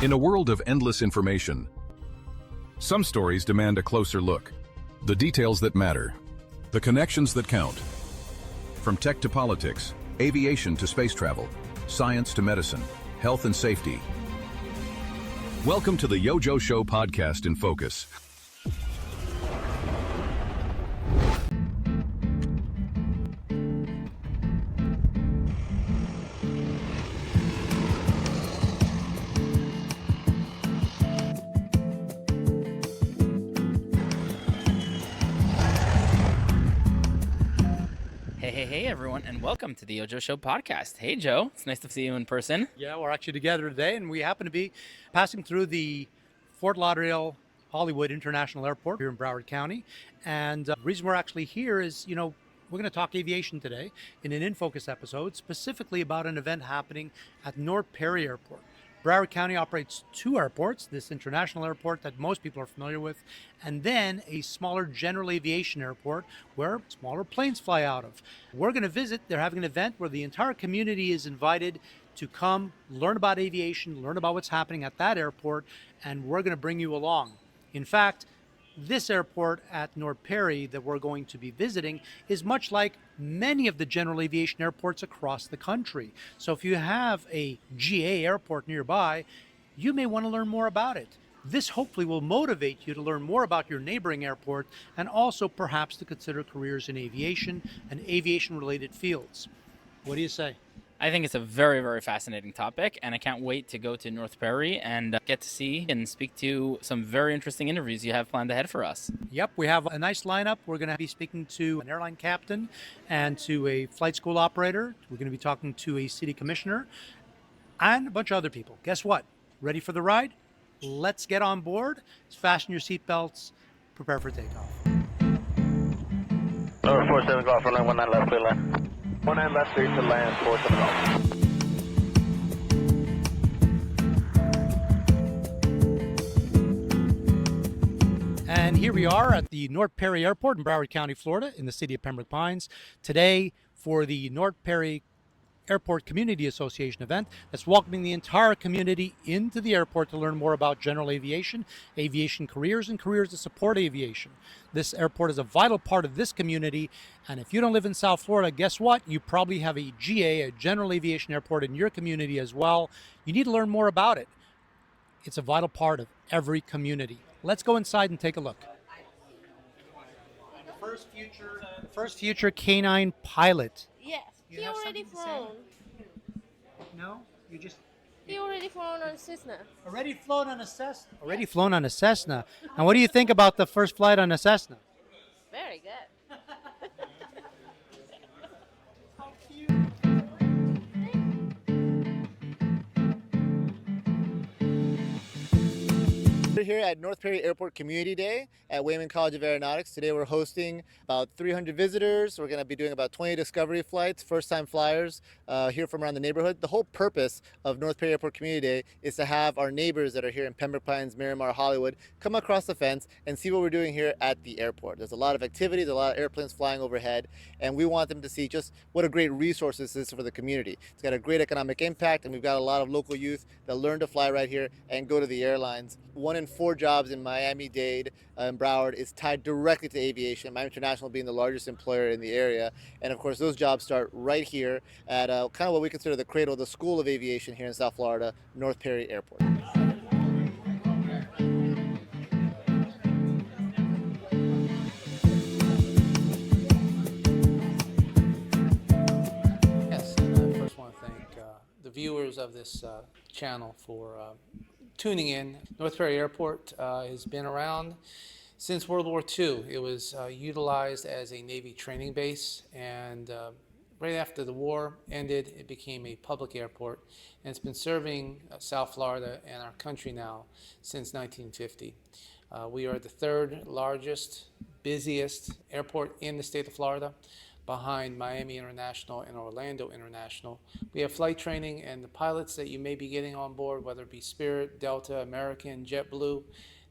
In a world of endless information, some stories demand a closer look. The details that matter, the connections that count. From tech to politics, aviation to space travel, science to medicine, health and safety. Welcome to the YoJoe Show Podcast in Focus. Hey everyone, and welcome to the YoJoe Show Podcast. Hey Joe, it's nice to see you in person. Yeah, we're actually together today, and we happen to be passing through the Fort Lauderdale-Hollywood International Airport here in Broward County. And the reason we're actually here is, we're going to talk aviation today in an In Focus episode, specifically about an event happening at North Perry Airport. Broward County operates two airports, this international airport that most people are familiar with, and then a smaller general aviation airport where smaller planes fly out of. We're going to visit. They're having an event where the entire community is invited to come learn about aviation, learn about what's happening at that airport, and we're going to bring you along. In fact, this airport at North Perry that we're going to be visiting is much like many of the general aviation airports across the country. So if you have a GA airport nearby, you may want to learn more about it. This hopefully will motivate you to learn more about your neighboring airport and also perhaps to consider careers in aviation and aviation-related fields. What do you say? I think it's a very, very fascinating topic, and I can't wait to go to North Perry and get to see and speak to some very interesting interviews you have planned ahead for us. Yep, we have a nice lineup. We're going to be speaking to an airline captain and to a flight school operator. We're going to be talking to a city commissioner and a bunch of other people. Guess what? Ready for the ride? Let's get on board. Fasten your seatbelts. Prepare for takeoff. Number 47 Golf, runway 19 left, clear land. 19 left, clear to land, 47 Golf. And here we are at the North Perry Airport in Broward County, Florida, in the city of Pembroke Pines. Today, for the North Perry Airport Community Association event that's welcoming the entire community into the airport to learn more about general aviation, aviation careers, and careers that support aviation. This airport is a vital part of this community, and if you don't live in South Florida, guess what? You probably have a GA, a general aviation airport in your community as well. You need to learn more about it. It's a vital part of every community. Let's go inside and take a look. The first future canine pilot. Yes, he already flown. No, you just He already flown on Cessna. already flown on a Cessna. Already flown on a Cessna. And what do you think about the first flight on a Cessna? Very good. We're here at North Perry Airport Community Day at Wayman College of Aerontics. Today we're hosting about 300 visitors. We're going to be doing about 20 discovery flights, first-time flyers here from around the neighborhood. The whole purpose of North Perry Airport Community Day is to have our neighbors that are here in Pembroke Pines, Miramar, Hollywood, come across the fence and see what we're doing here at the airport. There's a lot of activities, a lot of airplanes flying overhead, and we want them to see just what a great resource this is for the community. It's got a great economic impact, and we've got a lot of local youth that learn to fly right here and go to the airlines. 1 in 4 jobs in Miami-Dade and Broward is tied directly to aviation, Miami International being the largest employer in the area. And of course, those jobs start right here at kind of what we consider the cradle, the School of Aviation here in South Florida, North Perry Airport. Yes, and I first want to thank the viewers of this channel for tuning in. North Perry Airport has been around since World War II. It was utilized as a Navy training base, and right after the war ended, it became a public airport, and it's been serving South Florida and our country now since 1950. We are the third largest, busiest airport in the state of Florida, behind Miami International and Orlando International. We have flight training, and the pilots that you may be getting on board, whether it be Spirit, Delta, American, JetBlue,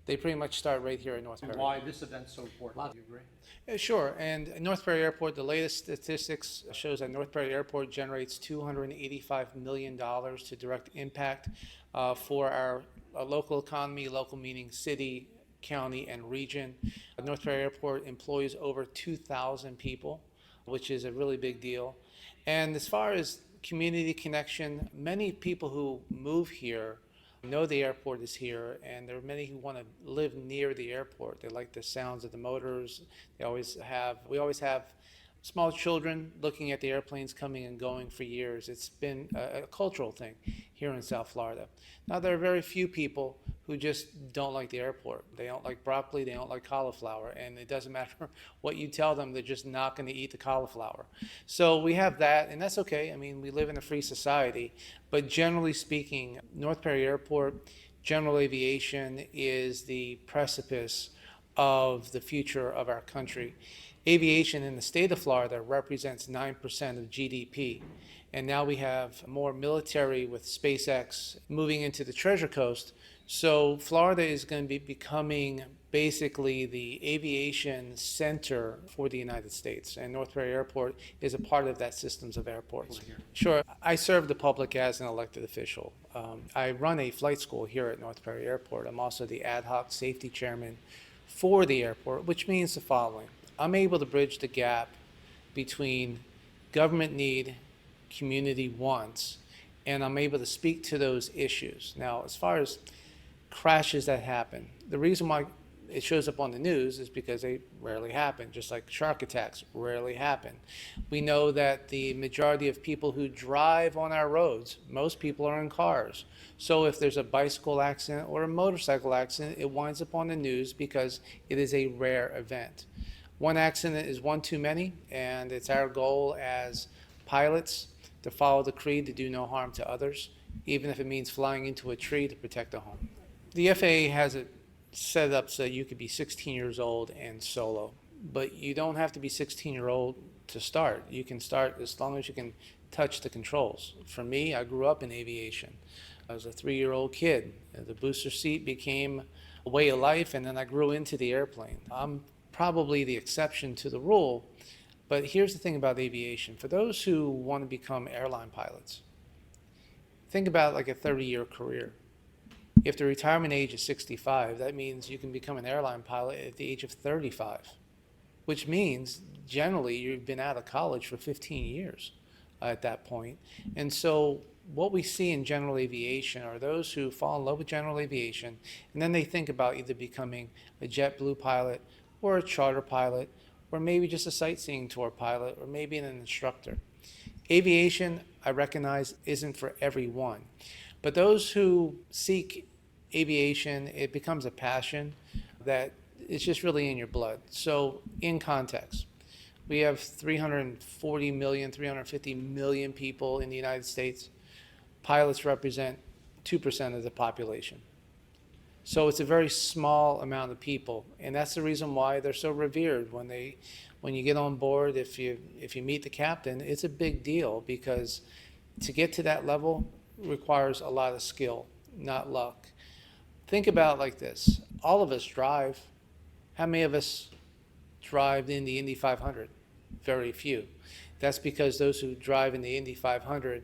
they pretty much start right here in North Perry. Why this event's so important? Do you agree? Sure, and at North Perry Airport, the latest statistics shows that North Perry Airport generates $285 million to direct impact for our a local economy, local meaning city, county, and region. North Perry Airport employs over 2,000 people, which is a really big deal. And as far as community connection, many people who move here know the airport is here, and there are many who want to live near the airport. They like the sounds of the motors. We always have small children looking at the airplanes coming and going for years. It's been a cultural thing here in South Florida. Now, there are very few people who just don't like the airport. They don't like broccoli, they don't like cauliflower, and it doesn't matter what you tell them, they're just not going to eat the cauliflower. So we have that, and that's okay. I mean, we live in a free society, but generally speaking, North Perry Airport, General Aviation is the precipice of the future of our country. Aviation in the state of Florida represents 9% of GDP. And now we have more military with SpaceX moving into the Treasure Coast. So Florida is going to be becoming basically the aviation center for the United States. And North Perry Airport is a part of that systems of airports. Sure. I serve the public as an elected official. I run a flight school here at North Perry Airport. I'm also the Ad-Hoc Safety Chairman for the airport, which means the following. I'm able to bridge the gap between government need, community wants, and I'm able to speak to those issues. Now, as far as crashes that happen, the reason why it shows up on the news is because they rarely happen, just like shark attacks rarely happen. We know that the majority of people who drive on our roads, most people are in cars. So if there's a bicycle accident or a motorcycle accident, it winds up on the news because it is a rare event. One accident is one too many, and it's our goal as pilots to follow the creed to do no harm to others, even if it means flying into a tree to protect a home. The FAA has it set up so you could be 16 years old and solo, but you don't have to be 16-year-old to start. You can start as long as you can touch the controls. For me, I grew up in aviation. I was a 3-year-old kid. The booster seat became a way of life, and then I grew into the airplane. I'm probably the exception to the rule, but here's the thing about aviation. For those who want to become airline pilots, think about like a 30-year career. If the retirement age is 65, that means you can become an airline pilot at the age of 35, which means generally you've been out of college for 15 years at that point. And so what we see in general aviation are those who fall in love with general aviation, and then they think about either becoming a JetBlue pilot or a charter pilot, or maybe just a sightseeing tour pilot, or maybe an instructor. Aviation, I recognize, isn't for everyone. But those who seek aviation, it becomes a passion that is just really in your blood. So in context, we have 340 million, 350 million people in the United States. Pilots represent 2% of the population. So it's a very small amount of people, and that's the reason why they're so revered. When you get on board, if you meet the captain, it's a big deal, because to get to that level requires a lot of skill, not luck. Think about it like this. All of us drive. How many of us drive in the Indy 500? Very few. That's because those who drive in the Indy 500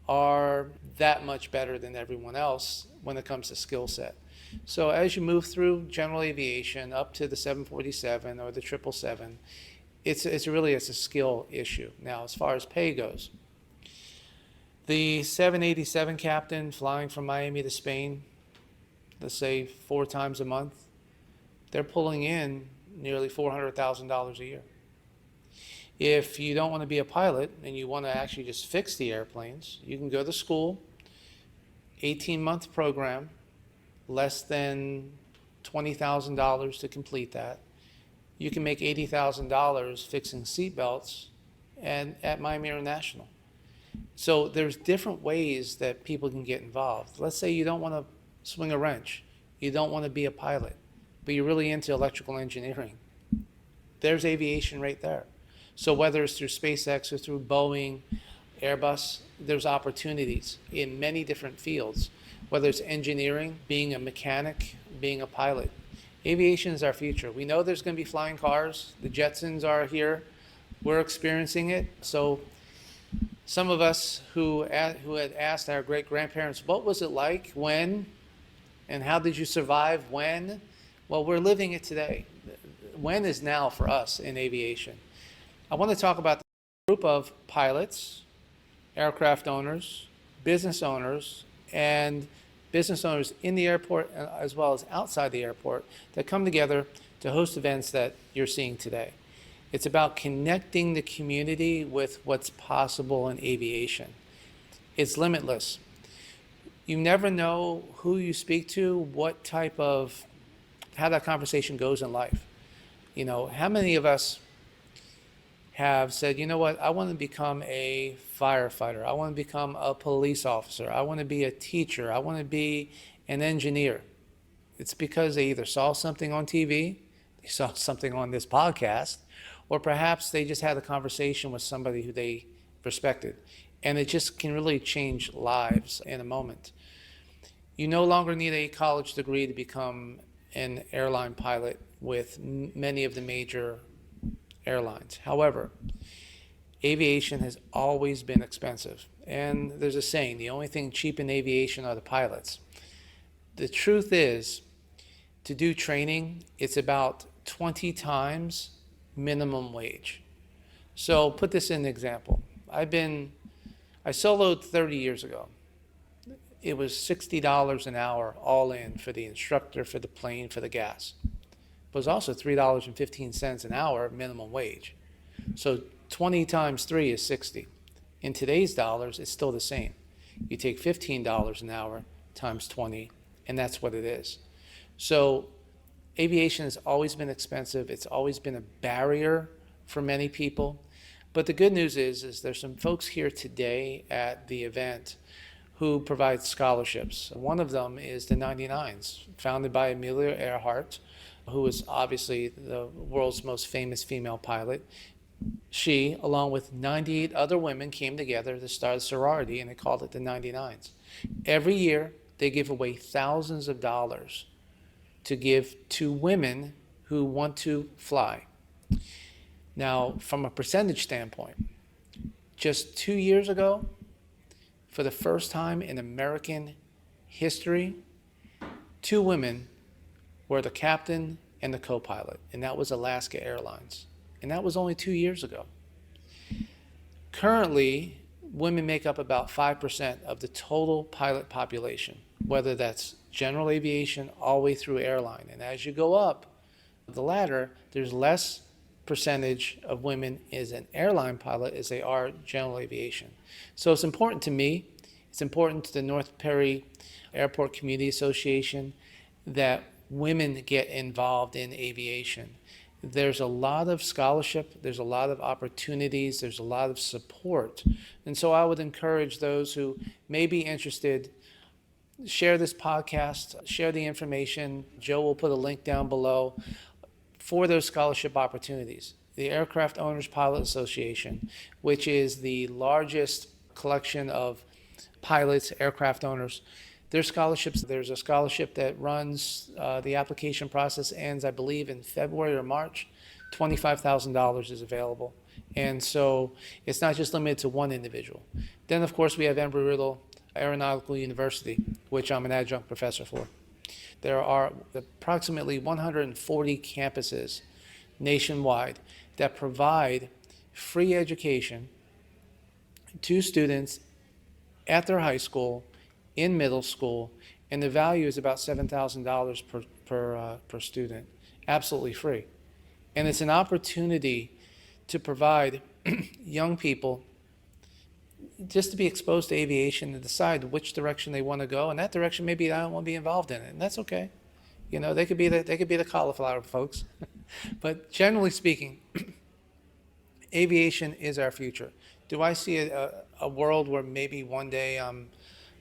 are that much better than everyone else when it comes to skill set. So as you move through general aviation up to the 747 or the 777, it's really a skill issue. Now, as far as pay goes, the 787 captain flying from Miami to Spain, let's say 4 times a month, they're pulling in nearly $400,000 a year. If you don't want to be a pilot and you want to actually just fix the airplanes, you can go to school, 18-month program, less than $20,000 to complete that. You can make $80,000 fixing seatbelts and at Miami International. So there's different ways that people can get involved. Let's say you don't want to swing a wrench, you don't want to be a pilot, but you're really into electrical engineering. There's aviation right there. So whether it's through SpaceX or through Boeing, Airbus, there's opportunities in many different fields, whether it's engineering, being a mechanic, being a pilot. Aviation is our future. We know there's going to be flying cars. The Jetsons are here. We're experiencing it. So some of us who had asked our great-grandparents, what was it like when And how did you survive when? Well, we're living it today. When is now for us in aviation. I want to talk about the group of pilots, aircraft owners, business owners, and business owners in the airport as well as outside the airport that come together to host events that you're seeing today. It's about connecting the community with what's possible in aviation. It's limitless. You never know who you speak to, what type of, how that conversation goes in life. You know, how many of us have said, you know what, I want to become a firefighter. I want to become a police officer. I want to be a teacher. I want to be an engineer. It's because they either saw something on TV, they saw something on this podcast, or perhaps they just had a conversation with somebody who they respected. And it just can really change lives in a moment. You no longer need a college degree to become an airline pilot with many of the major airlines. However, aviation has always been expensive. And there's a saying, the only thing cheap in aviation are the pilots. The truth is, to do training, it's about 20 times minimum wage. So put this in an example. I soloed 30 years ago. It was $60 an hour all in for the instructor, for the plane, for the gas. It was also $3.15 an hour minimum wage. So 20 times 3 is 60. In today's dollars, it's still the same. You take $15 an hour times 20, and that's what it is. So aviation has always been expensive. It's always been a barrier for many people. But the good news is there's some folks here today at the event who provide scholarships. One of them is the 99s, founded by Amelia Earhart, who is obviously the world's most famous female pilot. She, along with 98 other women, came together to start a sorority, and they called it the 99s. Every year, they give away thousands of dollars to give to women who want to fly. Now, from a percentage standpoint, just 2 years ago, for the first time in American history, 2 women were the captain and the co-pilot, and that was Alaska Airlines. And that was only 2 years ago. Currently, women make up about 5% of the total pilot population, whether that's general aviation all the way through airline. And as you go up the ladder, there's less percentage of women as an airline pilot as they are general aviation. So it's important to me, it's important to the North Perry Airport Community Association that women get involved in aviation. There's a lot of scholarship, there's a lot of opportunities, there's a lot of support. And so I would encourage those who may be interested, share this podcast, share the information. Joe will put a link down below for those scholarship opportunities. The Aircraft Owners Pilot Association, which is the largest collection of pilots, aircraft owners, their scholarships, there's a scholarship that runs, the application process ends, I believe, in February or March. $25,000 is available. And so it's not just limited to one individual. Then, of course, we have Embry-Riddle Aeronautical University, which I'm an adjunct professor for. There are approximately 140 campuses nationwide that provide free education to students at their high school, in middle school, and the value is about $7,000 per student, absolutely free. And it's an opportunity to provide young people just to be exposed to aviation and decide which direction they want to go. And that direction, maybe I don't want to be involved in it, and that's okay. You know, they could be the cauliflower folks. But generally speaking, aviation is our future. Do I see a world where maybe one day I'm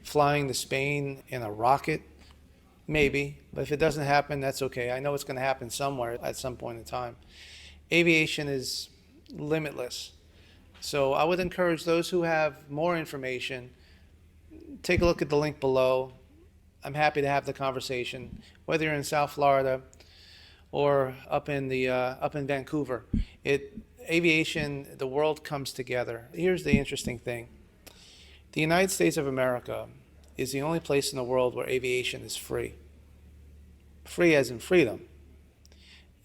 flying to Spain in a rocket? Maybe, but if it doesn't happen, that's okay. I know it's going to happen somewhere at some point in time. Aviation is limitless. So I would encourage those who have more information, take a look at the link below. I'm happy to have the conversation, whether you're in South Florida or up in Vancouver. Aviation, the world comes together. Here's the interesting thing. The United States of America is the only place in the world where aviation is free. free as in freedom.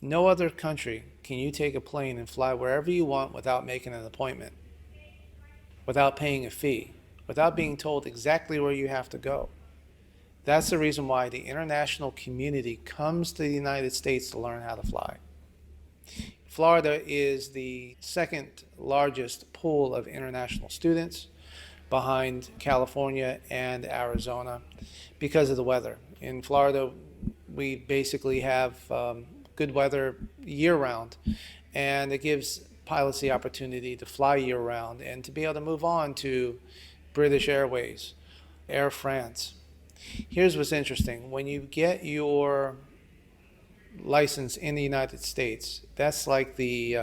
No other country can you take a plane and fly wherever you want without making an appointment, without paying a fee, without being told exactly where you have to go. That's the reason why the international community comes to the United States to learn how to fly. Florida is the second largest pool of international students behind California and Arizona because of the weather. In Florida, we basically have good weather year-round, and it gives pilots the opportunity to fly year-round and to be able to move on to British Airways, Air France. Here's what's interesting. When you get your license in the United States, that's like the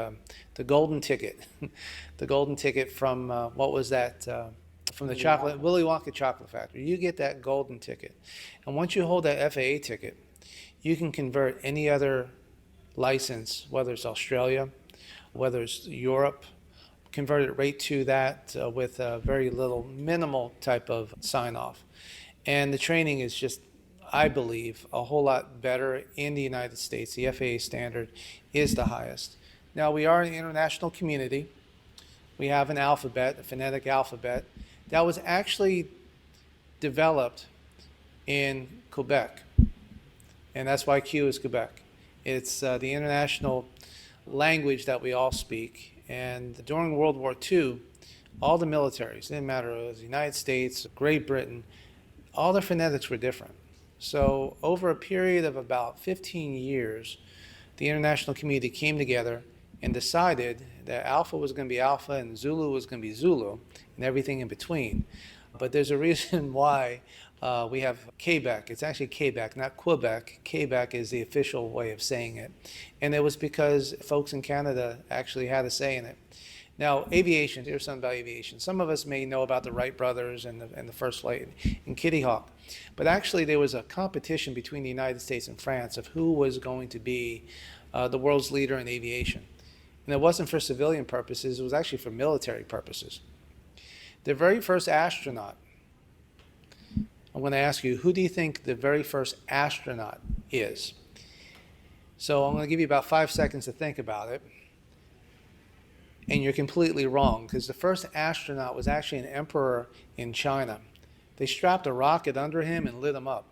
golden ticket. The golden ticket from, what was that? From the chocolate, Willy Wonka chocolate factory. You get that golden ticket. And once you hold that FAA ticket, you can convert any other license, whether it's Australia, whether it's Europe, convert it right to that with a very little minimal type of sign-off. And the training is just, I believe, a whole lot better in the United States. The FAA standard is the highest. Now, we are an international community. We have an alphabet, a phonetic alphabet, that was actually developed in Quebec. And that's why Q is Quebec. It's the international language that we all speak. And during World War II, all the militaries, it didn't matter if it was the United States, Great Britain, all the phonetics were different. So over a period of about 15 years, the international community came together and decided that Alpha was going to be Alpha and Zulu was going to be Zulu and everything in between. But there's a reason why we have Quebec. It's actually Quebec, not Quebec. Quebec is the official way of saying it. And it was because folks in Canada actually had a say in it. Now, aviation, here's something about aviation. Some of us may know about the Wright brothers and the first flight in Kitty Hawk. But actually, there was a competition between the United States and France of who was going to be the world's leader in aviation. And it wasn't for civilian purposes, it was actually for military purposes. The very first astronaut, I'm going to ask you, who do you think the very first astronaut is? So I'm going to give you about 5 seconds to think about it. And you're completely wrong, because the first astronaut was actually an emperor in China. They strapped a rocket under him and lit him up.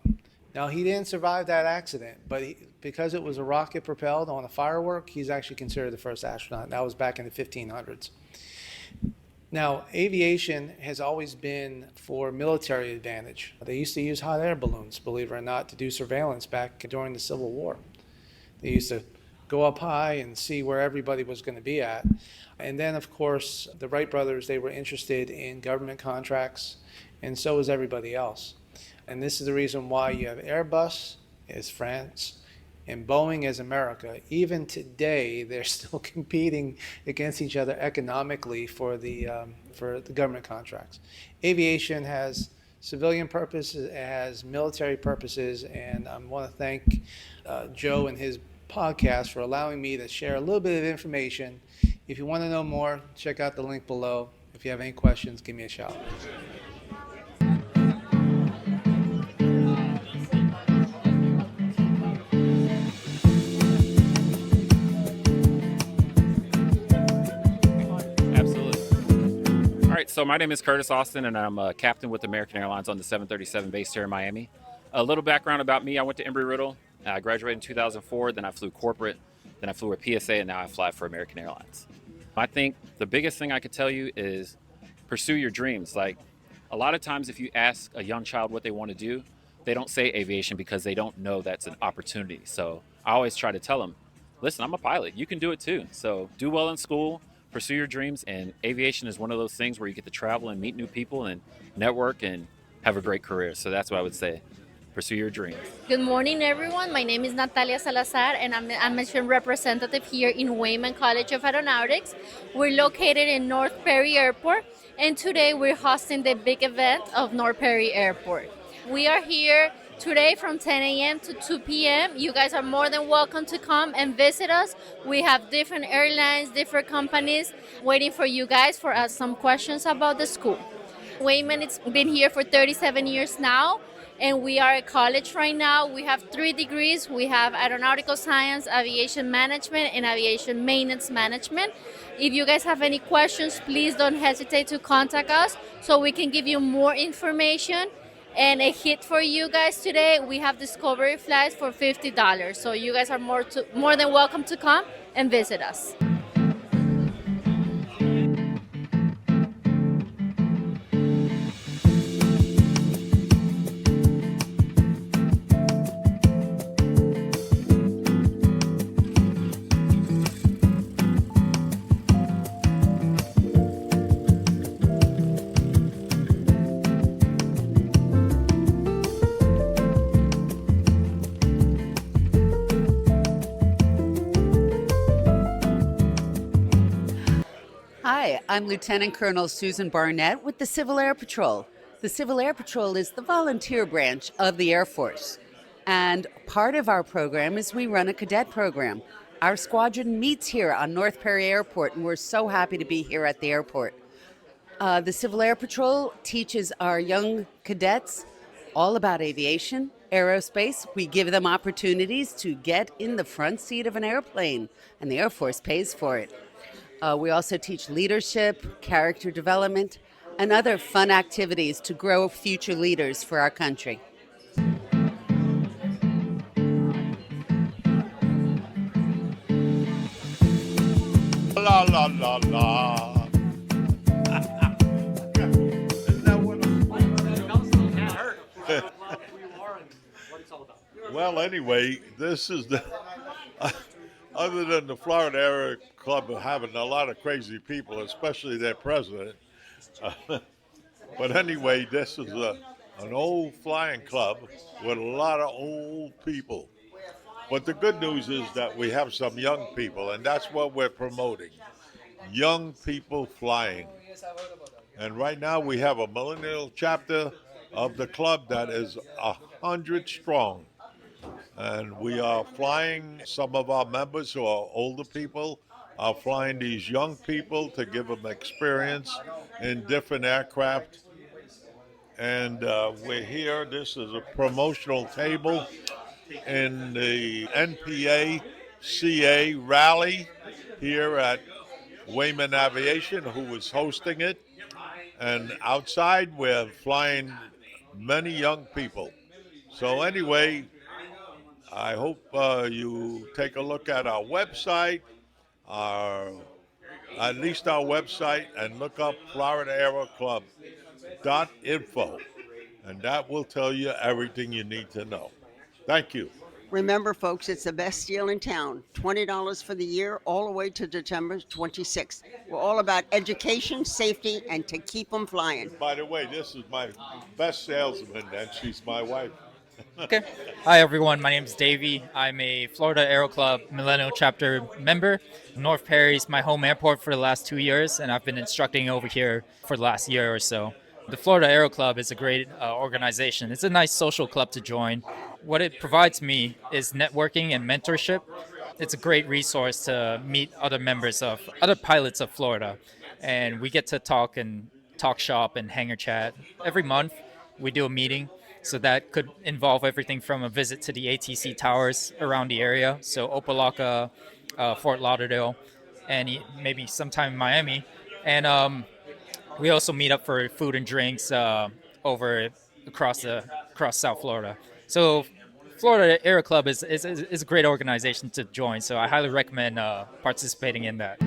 Now, he didn't survive that accident, but because it was a rocket propelled on a firework, he's actually considered the first astronaut. That was back in the 1500s. Now, aviation has always been for military advantage. They used to use hot air balloons, believe it or not, to do surveillance back during the Civil War. They used to go up high and see where everybody was going to be at. And then, of course, the Wright brothers, they were interested in government contracts, and so was everybody else. And this is the reason why you have Airbus as France and Boeing as America. Even today, they're still competing against each other economically for the government contracts. Aviation has civilian purposes, it has military purposes, and I want to thank Joe and his podcast for allowing me to share a little bit of information. If you want to know more, check out the link below. If you have any questions, give me a shout. Absolutely. All right, so my name is Curtis Austin, and I'm a captain with American Airlines on the 737 based here in Miami. A little background about me: I went to Embry-Riddle. I graduated in 2004, then I flew corporate, then I flew with PSA, and now I fly for American Airlines. I think the biggest thing I could tell you is pursue your dreams. Like, a lot of times if you ask a young child what they want to do, they don't say aviation because they don't know that's an opportunity. So I always try to tell them, listen, I'm a pilot. You can do it too. So do well in school, pursue your dreams, and aviation is one of those things where you get to travel and meet new people and network and have a great career. So that's what I would say. Pursue your dreams. Good morning, everyone. My name is Natalia Salazar, and I'm a mission representative here in Wayman College of Aerontics. We're located in North Perry Airport, and today we're hosting the big event of North Perry Airport. We are here today from 10 a.m. to 2 p.m. You guys are more than welcome to come and visit us. We have different airlines, different companies waiting for you guys for us some questions about the school. Wayman, it's been here for 37 years now. And we are at college right now. We have 3 degrees. We have aeronautical science, aviation management, and aviation maintenance management. If you guys have any questions, please don't hesitate to contact us so we can give you more information. And a hit for you guys today, we have discovery flights for $50. So you guys are more than welcome to come and visit us. Hi, I'm Lieutenant Colonel Susan Barnett with the Civil Air Patrol. The Civil Air Patrol is the volunteer branch of the Air Force. And part of our program is we run a cadet program. Our squadron meets here on North Perry Airport, and we're so happy to be here at the airport. The Civil Air Patrol teaches our young cadets all about aviation, aerospace. We give them opportunities to get in the front seat of an airplane, and the Air Force pays for it. We also teach leadership, character development, and other fun activities to grow future leaders for our country. La la la la. Well, anyway, this is the. Other than the Florida Aero Club having a lot of crazy people, especially their president. But anyway, this is an old flying club with a lot of old people. But the good news is that we have some young people, and that's what we're promoting. Young people flying. And right now we have a millennial chapter of the club that is 100 strong. And we are flying, some of our members who are older people are flying these young people to give them experience in different aircraft. And we're here, this is a promotional table in the NPA CA rally here at Wayman Aviation, who is hosting it. And outside we're flying many young people. So anyway, I hope you take a look at our website, at least our website, and look up FloridaAeroClub.info, and that will tell you everything you need to know. Thank you. Remember, folks, it's the best deal in town. $20 for the year, all the way to December 26th. We're all about education, safety, and to keep them flying. By the way, this is my best salesman, and she's my wife. Okay. Hi, everyone. My name is Davey. I'm a Florida Aero Club Millennial Chapter member. North Perry is my home airport for the last 2 years, and I've been instructing over here for the last year or so. The Florida Aero Club is a great organization. It's a nice social club to join. What it provides me is networking and mentorship. It's a great resource to meet other members of other pilots of Florida, and we get to talk shop and hangar chat. Every month we do a meeting. So that could involve everything from a visit to the ATC towers around the area, so Opelika, Fort Lauderdale, and maybe sometime in Miami. And we also meet up for food and drinks across South Florida. So Florida Aero Club is a great organization to join, so I highly recommend participating in that.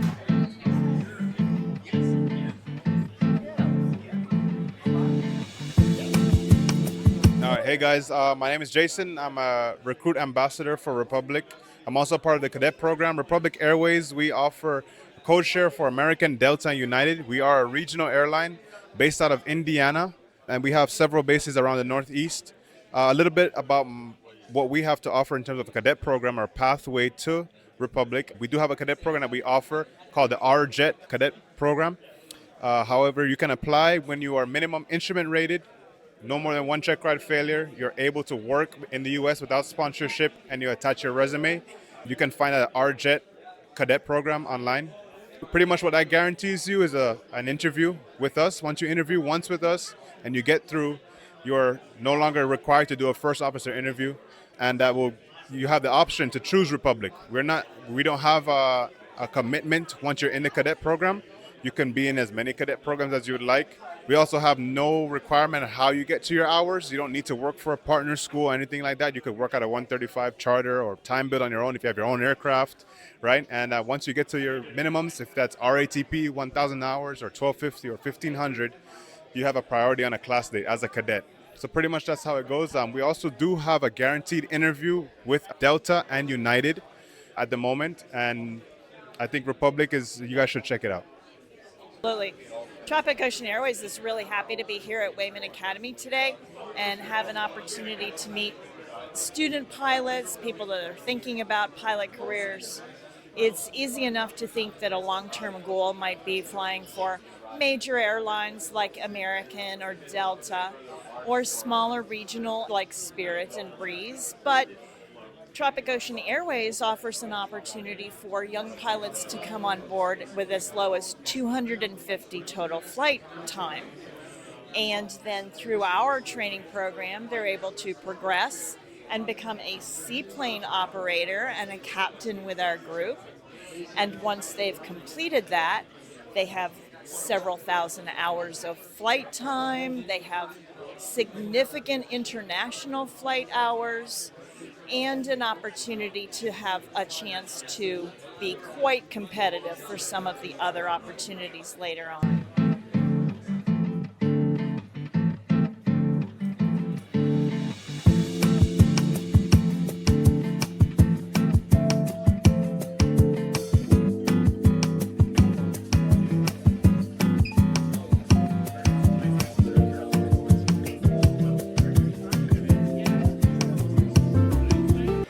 Hey guys, my name is Jason. I'm a recruit ambassador for Republic. I'm also part of the cadet program. Republic Airways, we offer code share for American, Delta, and United. We are a regional airline based out of Indiana, and we have several bases around the Northeast. A little bit about what we have to offer in terms of a cadet program, our pathway to Republic. We do have a cadet program that we offer called the RJET Cadet Program. However, you can apply when you are minimum instrument rated, no more than one check ride failure. You're able to work in the U.S. without sponsorship, and you attach your resume. You can find an RJET Cadet Program online. Pretty much what that guarantees you is an interview with us. Once you interview once with us and you get through, you're no longer required to do a first officer interview, and you have the option to choose Republic. We don't have a commitment once you're in the cadet program. You can be in as many cadet programs as you would like. We also have no requirement of how you get to your hours. You don't need to work for a partner school or anything like that. You could work at a 135 charter or time bid on your own if you have your own aircraft, right? And once you get to your minimums, if that's RATP 1,000 hours or 1,250 or 1,500, you have a priority on a class date as a cadet. So pretty much that's how it goes. We also do have a guaranteed interview with Delta and United at the moment. And I think Republic you guys should check it out. Absolutely. Tropic Ocean Airways is really happy to be here at Wayman Academy today and have an opportunity to meet student pilots, people that are thinking about pilot careers. It's easy enough to think that a long-term goal might be flying for major airlines like American or Delta, or smaller regional like Spirit and Breeze, but Tropic Ocean Airways offers an opportunity for young pilots to come on board with as low as 250 total flight time. And then through our training program, they're able to progress and become a seaplane operator and a captain with our group. And once they've completed that, they have several thousand hours of flight time. They have significant international flight hours, and an opportunity to have a chance to be quite competitive for some of the other opportunities later on.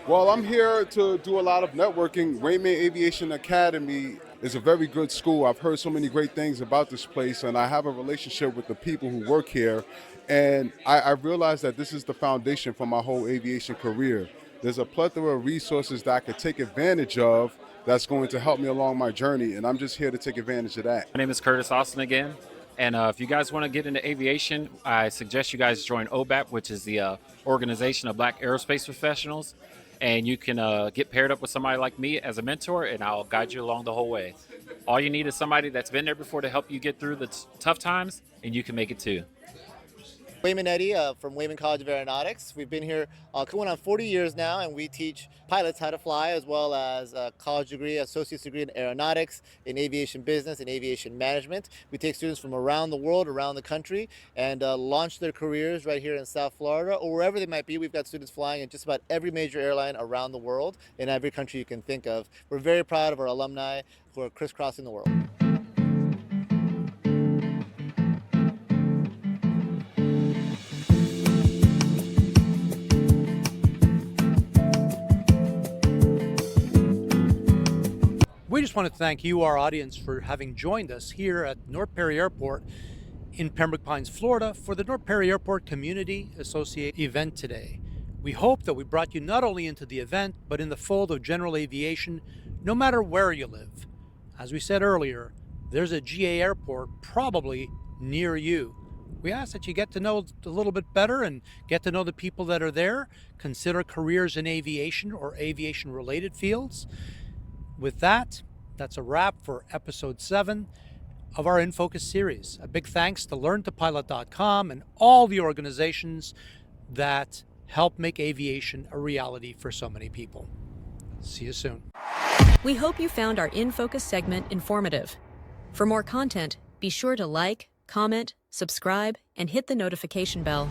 Well, I'm here to do a lot of networking. Wayman Aviation Academy is a very good school. I've heard so many great things about this place, and I have a relationship with the people who work here. And I realized that this is the foundation for my whole aviation career. There's a plethora of resources that I could take advantage of that's going to help me along my journey, and I'm just here to take advantage of that. My name is Curtis Austin again. And if you guys want to get into aviation, I suggest you guys join OBAP, which is the Organization of Black Aerospace Professionals. And you can get paired up with somebody like me as a mentor, and I'll guide you along the whole way. All you need is somebody that's been there before to help you get through the tough times, and you can make it too. Wayman Eddy from Wayman College of Aeronautics. We've been here going on 40 years now, and we teach pilots how to fly, as well as a college degree, associate's degree in aeronautics, in aviation business, and aviation management. We take students from around the world, around the country, and launch their careers right here in South Florida, or wherever they might be. We've got students flying in just about every major airline around the world, in every country you can think of. We're very proud of our alumni who are crisscrossing the world. We just want to thank you, our audience, for having joined us here at North Perry Airport in Pembroke Pines, Florida, for the North Perry Airport Community Associate event today. We hope that we brought you not only into the event, but in the fold of general aviation, no matter where you live. As we said earlier, there's a GA airport probably near you. We ask that you get to know a little bit better and get to know the people that are there. Consider careers in aviation or aviation-related fields. With that, that's a wrap for episode 7 of our In Focus series. A big thanks to LearnToPilot.com and all the organizations that help make aviation a reality for so many people. See you soon. We hope you found our In Focus segment informative. For more content, be sure to like, comment, subscribe, and hit the notification bell.